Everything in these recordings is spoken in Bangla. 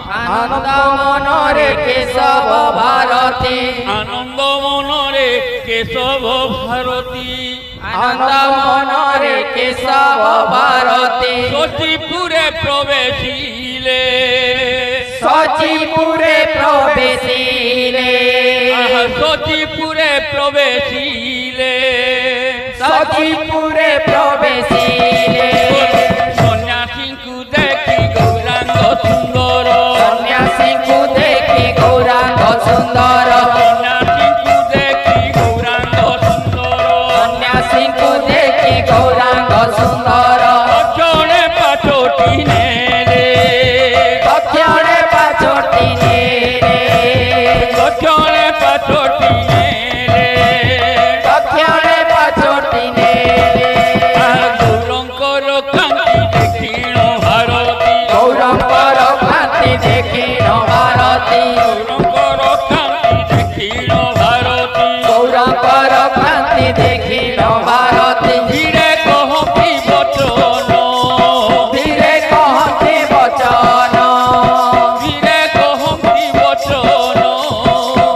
আনন্দ মনরে কেশব ভারতী আনন্দ মনরে কেশব ভারতী আনন্দ মনরে কেশব ভারতী সচিপুরে প্রবেশিলে সচিপুরে প্রবেশিলে সচিপুরে প্রবেশিলে সচিপুরে প্রবেশিলে সন্ন্যাসীଙ୍କୁ দেখি গৌরাঙ্গ সুন্দর সন্ন্যাসীଙ୍କୁ দেখি গৌরাঙ্গ সুন্দর সন্ন্যাসীଙ୍କୁ দেখি গৌরাঙ্গ সুন্দর সন্ন্যাসীଙ୍କୁ দেখি গৌরাঙ্গ সুন্দর দক্ষিণে পাছটি নেলে দক্ষিণে পাছটি নেলে দক্ষিণে পাছটি নেলে দক্ষিণে পাছটি নেলে গৌরঙ্কর কান্তি দক্ষিণ ভারতী গৌরঙ্কর কান্তি দক্ষিণ ভারতী গৌরঙ্কর কান্তি দক্ষিণ ভারতী গৌরঙ্কর কান্তি দক্ষিণ ভারতী ধীরে কহতি বচন ধীরে কহতি বচন ধীরে কহতি বচন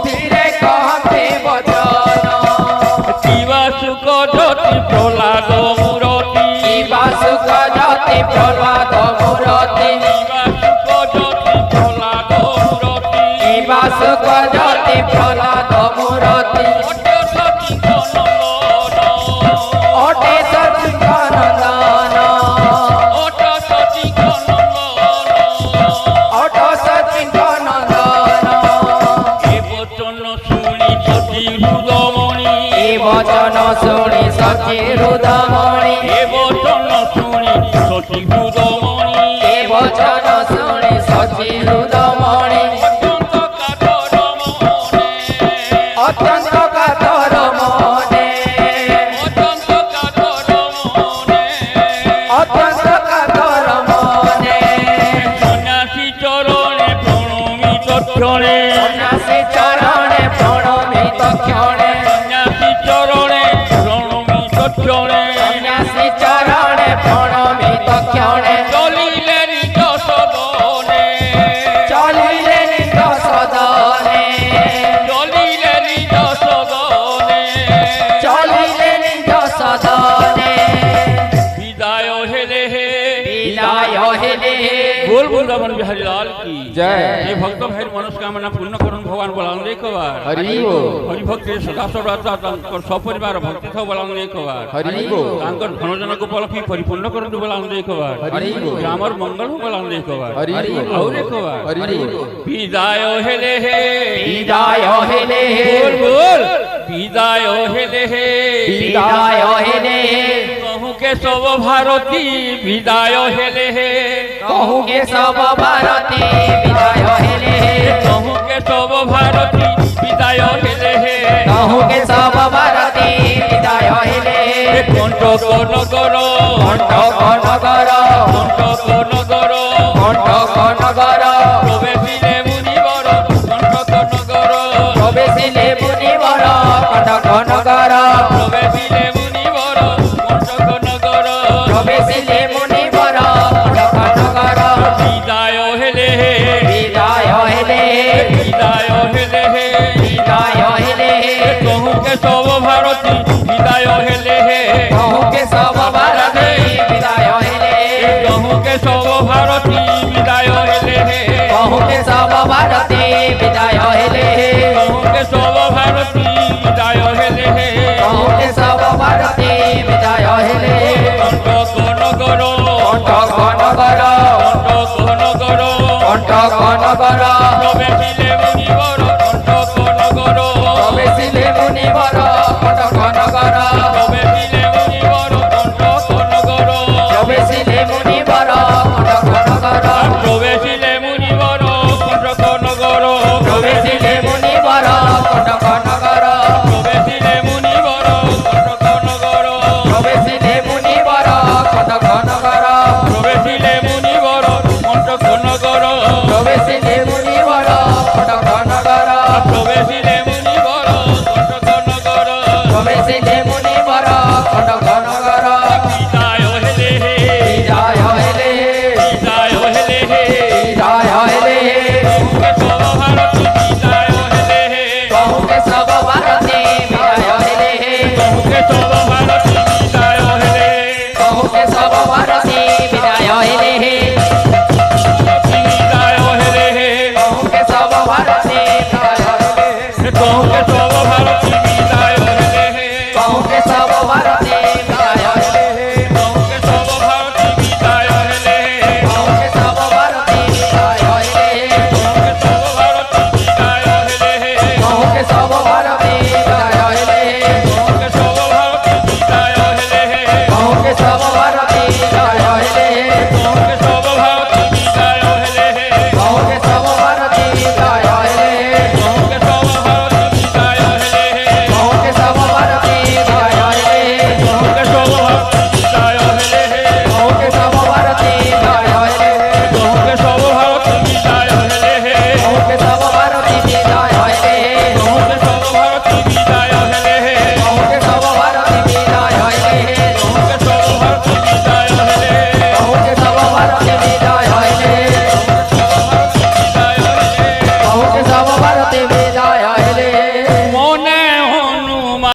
ধীরে কহতি বচন শিবা সুখ জ্যোতি প্রহ্লাদ মূরতি শিবা সুখ জ্যোতি প্রহ্লাদ মূরতি শিবা সুখ জ্যোতি প্রহ্লাদ মূরতি শিবা সুখ জ্যোতি প্রহ্লাদ মূরতি অটে সচিব নন্দন অট সচিব নন্দন এ বচন শুনি সতী রুদমণি এ বচন শুনি সচি রুদমণি এ বচন শুনি সতী রুদমণি এ বচন শুনি সচি রুদমণি অত্যন্ত কাতর মনে অত্যন্ত কাতর মনে অত্যন্ত কাতর মনে অত্যন্ত কাতর মনে সন্ন্যাসী চরণে প্রণমি তক্ষণে সন্ন্যাসী চরণে প্রণমি তক্ষণে সন্ন্যাসী চরণে প্রণমি তক্ষণে সন্ন্যাসী চরণে প্রণমি তক্ষণে চলিলে নিজ সদনে চলিলে নিজ সদনে চলিলে নিজ সদনে চলিলে নিজ সদনে বিদায় হেলে হে বিদায় হেলে बोल वृंदावन बिहारी लाल की जय। ये भक्त भाई मनोकामना पूर्ण करुन भगवान बोलाउन एक बार हरि बोल हरि भक्त सदा सर्वदा तांकर सपरिवार भक्ति थो बोलाउन एक बार हरि बोल तांकर धनजन को पलखी परिपूर्ण करुन बोलाउन एक बार हरि बोल ग्रामर मंगल बोलाउन एक बार हरि बोल और एक बार हरि बोल विदाय हेले हे বিদায় হেলে बोल बोल विदाय हेले हे বিদায় হেলে कहूँ के सब भारती विदाय हेले हे कहूँ के सब भारती विदाय हेले कहूँ के सब भारती विदाय हेले हे कहूँ के सब भारती विदाय हेले कण्टक नगर কণ্টক নগর कण्टक नगर কণ্টক নগর প্রবেশিলে মুনিবর কণ্টক নগর প্রবেশিলে মুনিবর কণ্টক নগর প্রবেশিলে মুনিবর কণ্টক নগর প্রবেশিলে মুনিবর কণ্টক নগর বিদায় হেলে হে বিদায় হেলে বিদায় হেলে হে বিদায় হেলে कहूँ के सब भारती विदाय हेले हे कहूँ के सब भारती विदाय हेले कहूँ के सब भारती विदाय हेले हे कहूँ के सब भारती विदाय हेले कहूँ के सब भारती विदाय हेले हे कहूँ के सब भारती विदाय हेले कण्टक नगर কণ্টক নগর कण्टक नगर কণ্টক নগর প্রবেশিলে মুনিবর কণ্টক নগর প্রবেশিলে মুনিবর কণ্টক নগর প্রবেশিলে মুনিবর কণ্টক নগর প্রবেশিলে মুনিবর কণ্টক নগর প্রবেশিলে মুনিবর কণ্টক নগর প্রবেশিলে মুনিবর কণ্টক নগর প্রবেশিলে মুনিবর কণ্টক নগর প্রবেশিলে মুনিবর কণ্টক নগর প্রবেশিলে মুনিবর কণ্টক নগর প্রবেশিলে